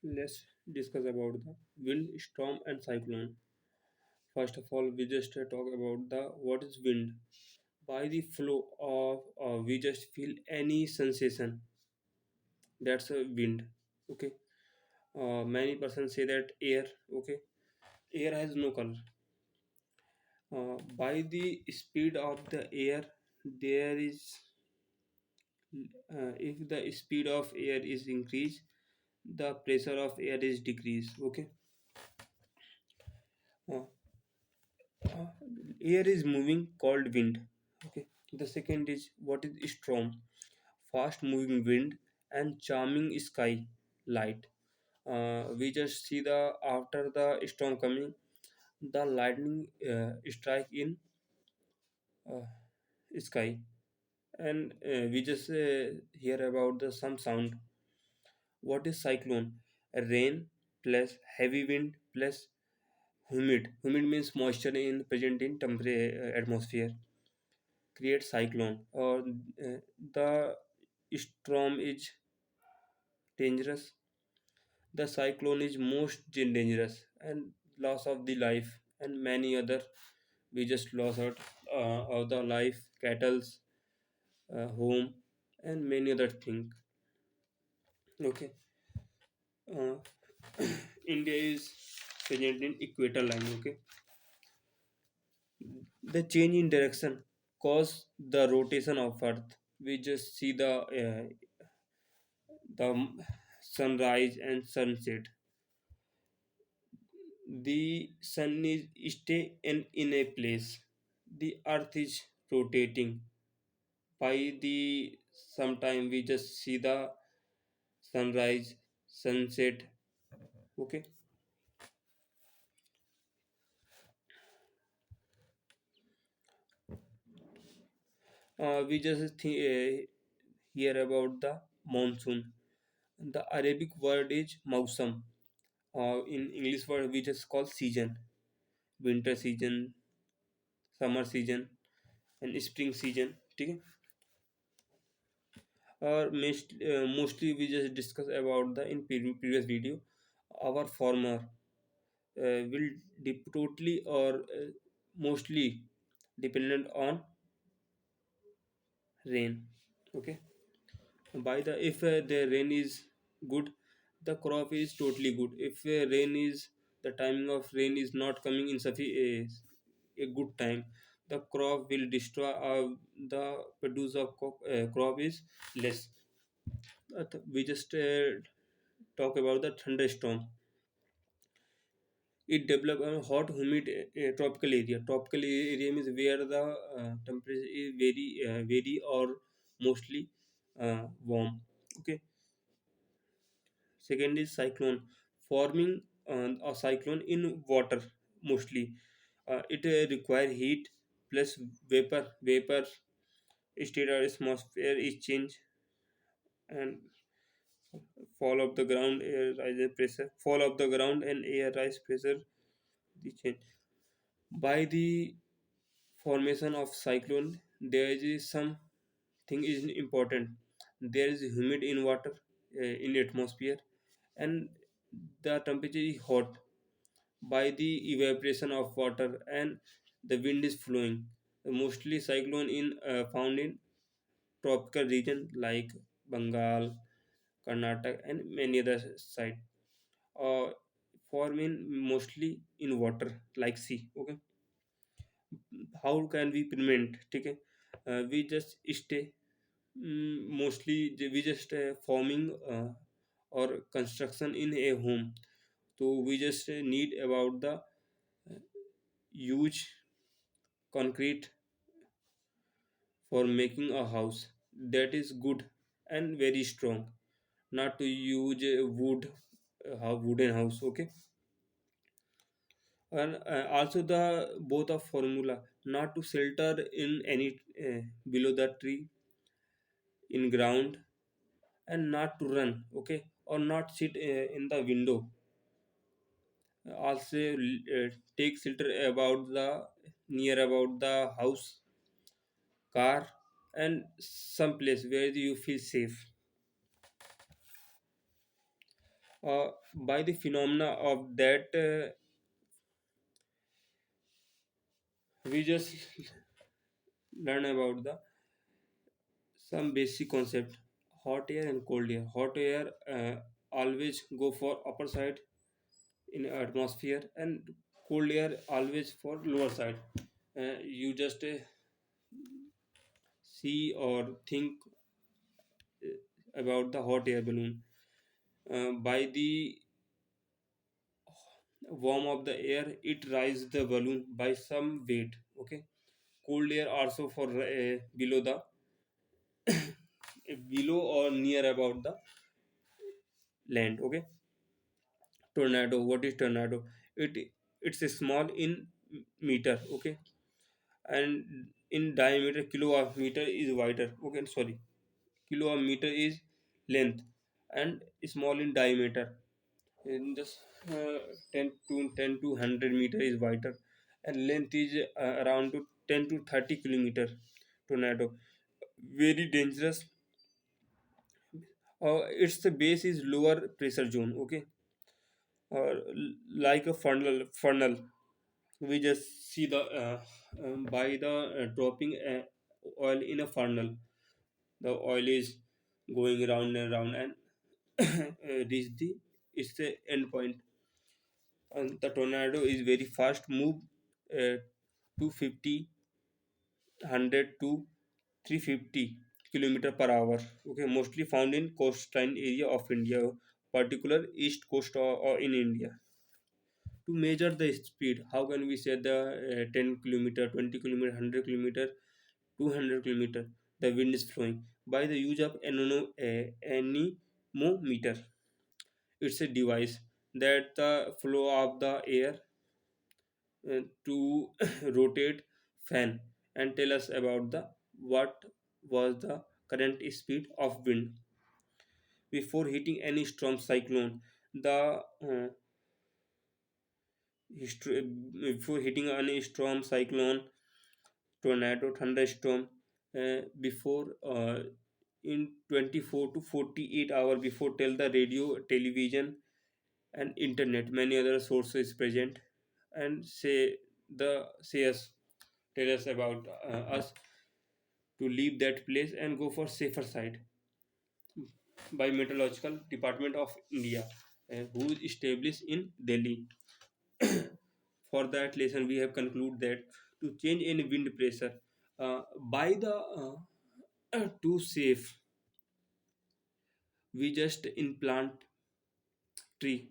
Let's discuss about the wind, storm, and cyclone. First of all, we just talk about the what is wind. By the flow of, we just feel any sensation. That's a wind. Okay. Many persons say that air. Okay. Air has no color. By the speed of the air, there is. If the speed of air is increased, the pressure of air is decreased. Okay. Uh, Uh, Air is moving called wind. Okay. The second is what is storm? Fast moving wind and charming sky light. We just see the after the storm coming, the lightning strike in uh, sky, and we just hear about the some sound. What is cyclone? Rain plus heavy wind plus humid. Humid means moisture in present in atmosphere create cyclone or the storm is dangerous, the cyclone is most dangerous and loss of the life and many other we just lost out of the life cattle's home and many other things. Okay. uh, India is present in equator line. Okay. The change in direction cause the rotation of earth. We just see the sunrise and sunset. The sun is stay in a place. The earth is rotating. By the sometime we just see the sunrise, sunset. Okay. We just hear about the monsoon. The Arabic word is mausam. In English word we just call season. Winter season, summer season, and spring season. ठीक है. Or mostly we just discuss about the in previous video our farmer will totally or mostly dependent on rain. Okay. By the if the rain is good, the crop is totally good. If rain is the timing of rain is not coming in a good time, the crop will destroy, the produce of crop is less. We just talk about the thunderstorm. It develop a hot humid tropical area. Tropical area means where the temperature is very or mostly warm. Okay. Second is cyclone, forming a cyclone in water mostly. It require heat plus vapor state or atmosphere is change and fall of the ground air rise pressure, fall of the ground and air rise pressure, the change. By the formation of cyclone, there is something is important. There is humid in water, in atmosphere, and the temperature is hot by the evaporation of water and the wind is flowing. Mostly cyclone in found in tropical region like Bengal, Karnataka, and many other side. uh, form in mostly in water like sea. Okay. How can we prevent? ठीक है. We just stay, mostly we just forming or construction in a home, so we just need about the huge concrete for making a house that is good and very strong, not to use wood, wooden house. Okay. And also the both of formula not to shelter in any below the tree in ground and not to run. Okay. Or not sit in the window. Also take shelter about the near about the house, car, and some place where you feel safe. By the phenomena of that, we just learn about the some basic concept: hot air and cold air. Hot air always go for upper side in atmosphere, and cold air always for lower side. You just see or think about the hot air balloon. By the warm of the air, it rises the balloon by some weight. Okay, cold air also for below the below or near about the land. Okay, tornado. What is tornado? It's a small in meter. Okay, and in diameter, kilometer is wider. Okay, sorry, kilometer is length, and small in diameter. In just 10 to 100 meter is wider, and length is around to 10 to 30 kilometer. Tornado very dangerous. Its the base is lower pressure zone. Okay, or like a funnel. We just see the by the dropping oil in a funnel. The oil is going round and round, and reach the it's the end point. And the tornado is very fast, move 250 to 350 kilometer per hour. Okay, mostly found in coastline area of India, particular east coast, or in India. To measure the speed, how can we say the 10 kilometer, 20 kilometer, 100 kilometer, 200 kilometer the wind is flowing? By the use of anemometer. It's a device that the flow of the air to rotate fan and tell us about the what was the current speed of wind before hitting any storm cyclone. The history before hitting any storm cyclone, tornado, thunderstorm, before in 24 to 48 hour before, tell the radio, television, and internet, many other sources present, and say us, tell us about us to leave that place and go for safer side. By Meteorological Department of India, who is established in Delhi. For that lesson, we have concluded that to change any wind pressure, by the to safe, we just implant tree.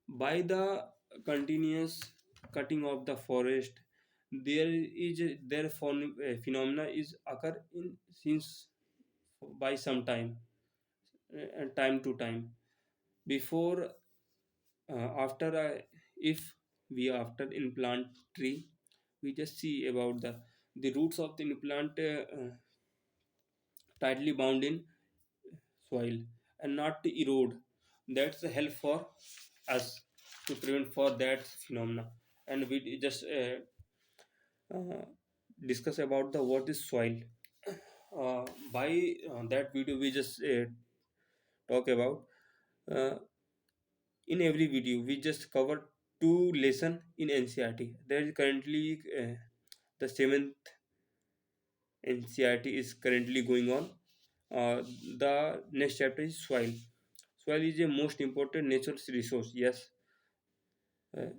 By the continuous cutting of the forest, phenomena is occur in since by some time, and time to time. Before after if we after implant tree, we just see about the roots of the implant tightly bound in soil and not to erode. That's the help for us to prevent for that phenomena. And we just uh, discuss about the what is soil. By that video we just talk about, uh, in every video we just cover two lesson in NCERT. There is currently the seventh NCERT is currently going on. The next chapter is soil. Soil is a most important natural resource. Yes, uh,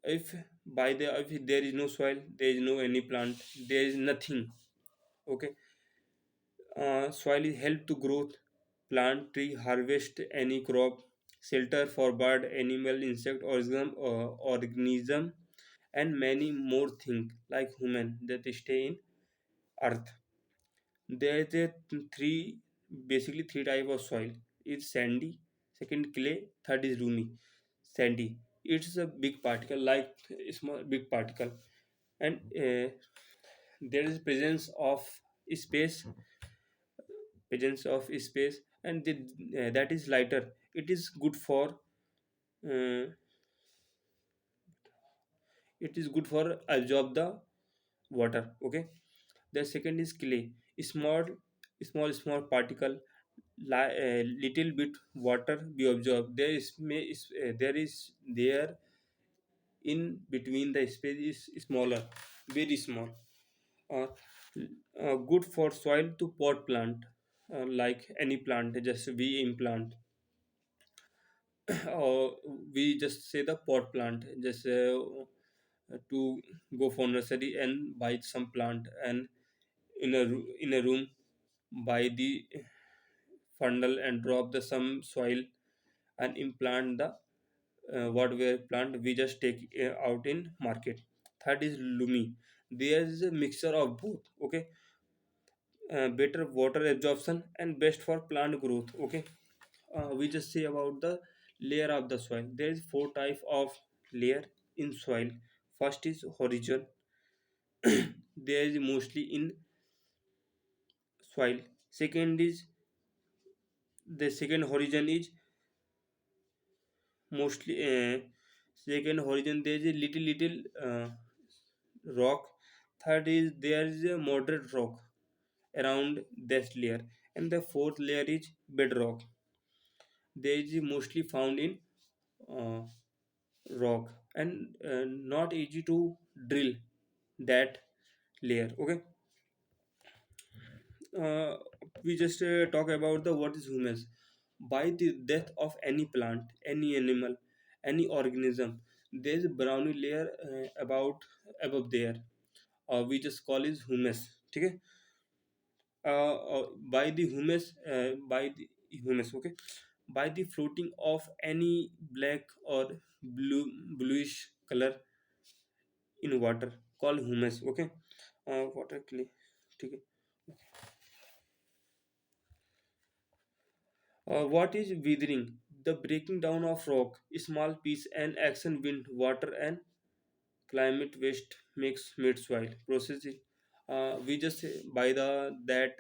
if if there is no soil, there is no any plant, there is nothing. Okay, soil is help to growth, plant, tree, harvest any crop, shelter for bird, animal, insect, organism, and many more things like human that stay in earth. There is a three basically three type of soil. It's sandy, second clay, third is roomy. Sandy, it's a big particle like small big particle, and there is space presence of space, and that is lighter. It is good for uh, it is good for absorb the water. Okay, the second is clay, small small particle little bit water we absorb. There is there in between the space is smaller, very small. uh, Good for soil to pot plant, like any plant, just we implant. Or we just say the pot plant, just to go for nursery and buy some plant, and in a room buy the funnel and drop the some soil and implant the what we plant, we just take out in market. Third is lumi. There is a mixture of both, okay. Better water absorption and best for plant growth, okay. We just say about the layer of the soil. There is four type of layer in soil. First is horizon. There is mostly in soil. Second is the second horizon is mostly second horizon, there is a little rock. Third is there is a moderate rock around this layer, and the fourth layer is bedrock. There is mostly found in uh, rock, and not easy to drill that layer, okay. uh, we just talk about the what is humus. By the death of any plant, any animal, any organism, there is a browny layer about above there. We just call it humus, okay. By the humus, okay, by the floating of any black or bluish color in water, called humus, okay. Water clay, ठीक है. What is withering? The breaking down of rock, small piece, and action, wind, water, and climate waste makes mid soil process. We just by the that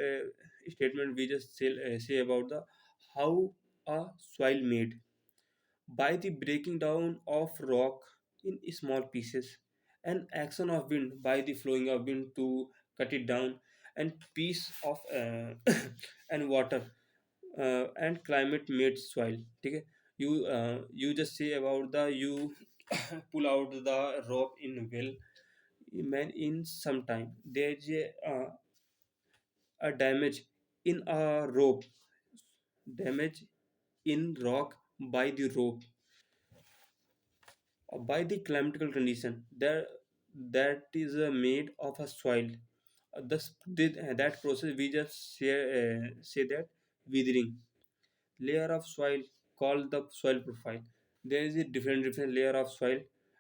statement we just say about the how a soil made by the breaking down of rock in small pieces, and action of wind by the flowing of wind to cut it down, and piece of and water and climate made soil, okay. You just say about the you pull out the rope in well, man, in some time there is a damage in a rope, damage in rock by the rope, by the climatical condition that is made of a soil. That process we just say that withering. Layer of soil called the soil profile. There is a different layer of soil,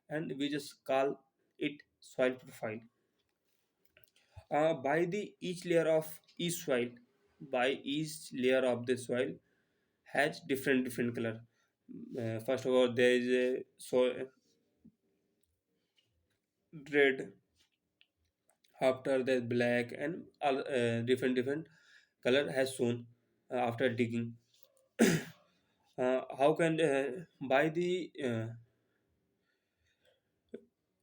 and we just call it soil profile. By the each layer of each soil, by each layer of the soil has different color. First of all, there is a red, after that black, and all different color has shown after digging. How can by the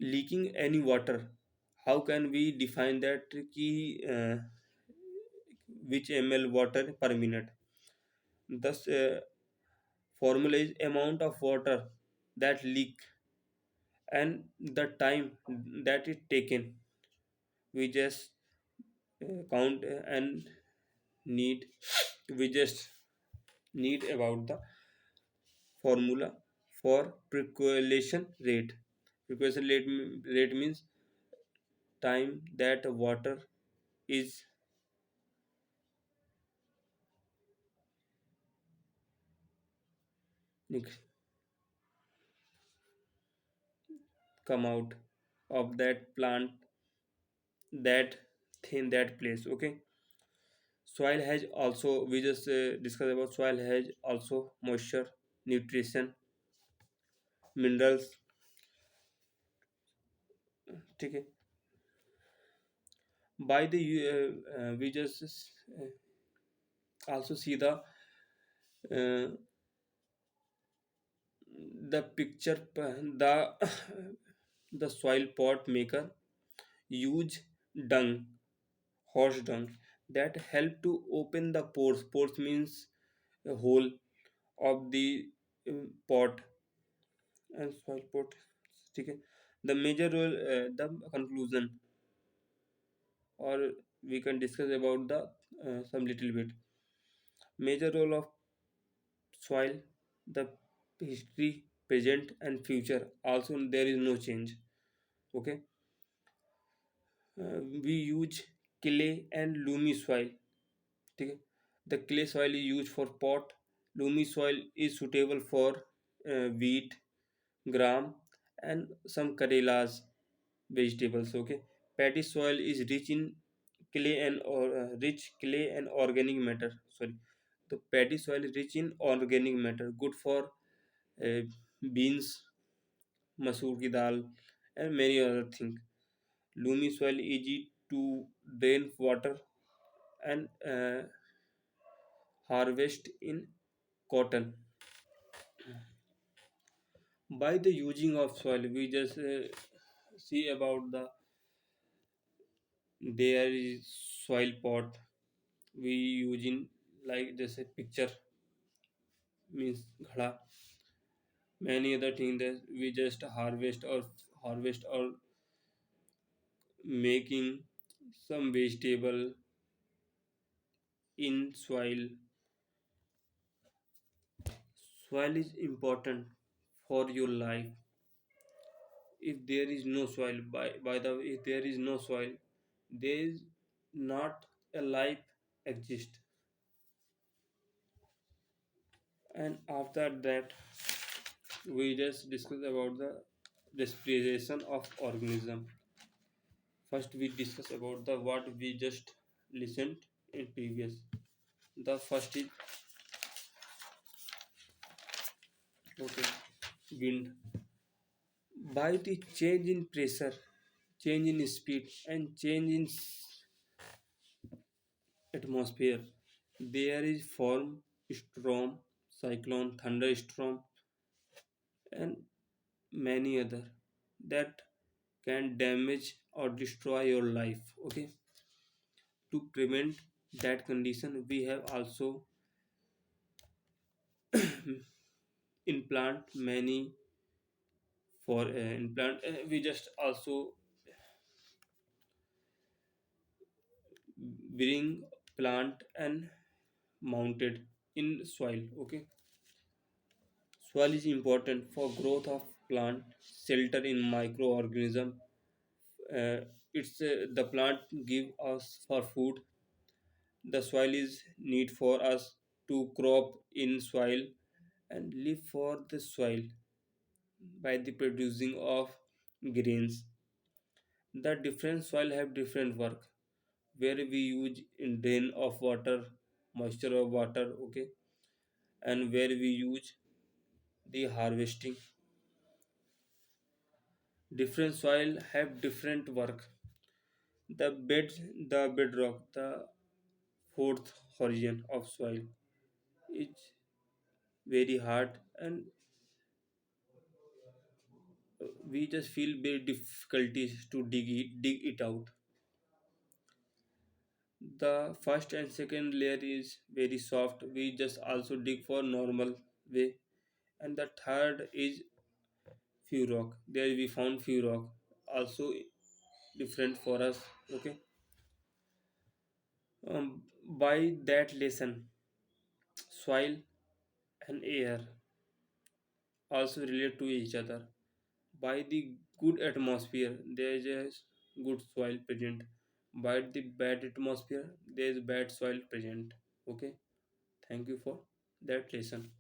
leaking any water, how can we define that key, which ml water per minute? Thus formula is amount of water that leak and the time that is taken. We just count and need we just need about the formula for percolation rate. Rate means time that water is come out of that plant, that in that place, okay. Soil has also, we just discussed about soil has also moisture, nutrition, minerals, okay. By the we just also see uh, the picture, the the soil pot maker use dung, horse dung, that help to open the pores. Pores means whole of the pot and soil pot. ठीक है. The major role, the conclusion, or we can discuss about the some little bit major role of soil, the history, present and future. Also there is no change. Okay. We use clay and loamy soil. ठीक है. The clay soil is used for pot. Loamy soil is suitable for wheat, gram and some karelas vegetables. Okay. Paddy soil is rich in clay and or rich clay and organic matter. Sorry, the paddy soil is rich in organic matter, good for uh, beans, masoor ki dal and many other things. Loamy soil easy to drain water and harvest in cotton. By the using of soil, we just see about the there is soil pot we using, like this picture means ghada, many other things that we just harvest or making some vegetable in soil. Soil is important for your life. If there is no soil, by the way, if there is no soil, there is not a life exist. And after that, we just discuss about the respiration of organism. First we discuss about the what we just listened in previous. The first is okay, wind. By the change in pressure, change in speed and change in atmosphere, there is form storm, cyclone, thunderstorm and many other that can damage or destroy your life. Okay. To prevent that condition, we have also implant many for implant we just also bring plant and mounted in soil. Okay. Soil is important for growth of plant, shelter in microorganism. It's the plant give us for food. The soil is need for us to crop in soil and live for the soil by the producing of grains. The different soil have different work, where we use in drain of water, moisture of water. Okay. And where we use the harvesting. Different soil have different work. The bed, the bedrock, the fourth horizon of soil is very hard, and we just feel very difficulties to dig it out. The first and second layer is very soft, we just also dig for normal way. And the third is few rock, there we found few rock also different for us. Okay. By that lesson, soil and air also relate to each other. By the good atmosphere, there is a good soil present. By the bad atmosphere, there is bad soil present. Okay. Thank you for that lesson.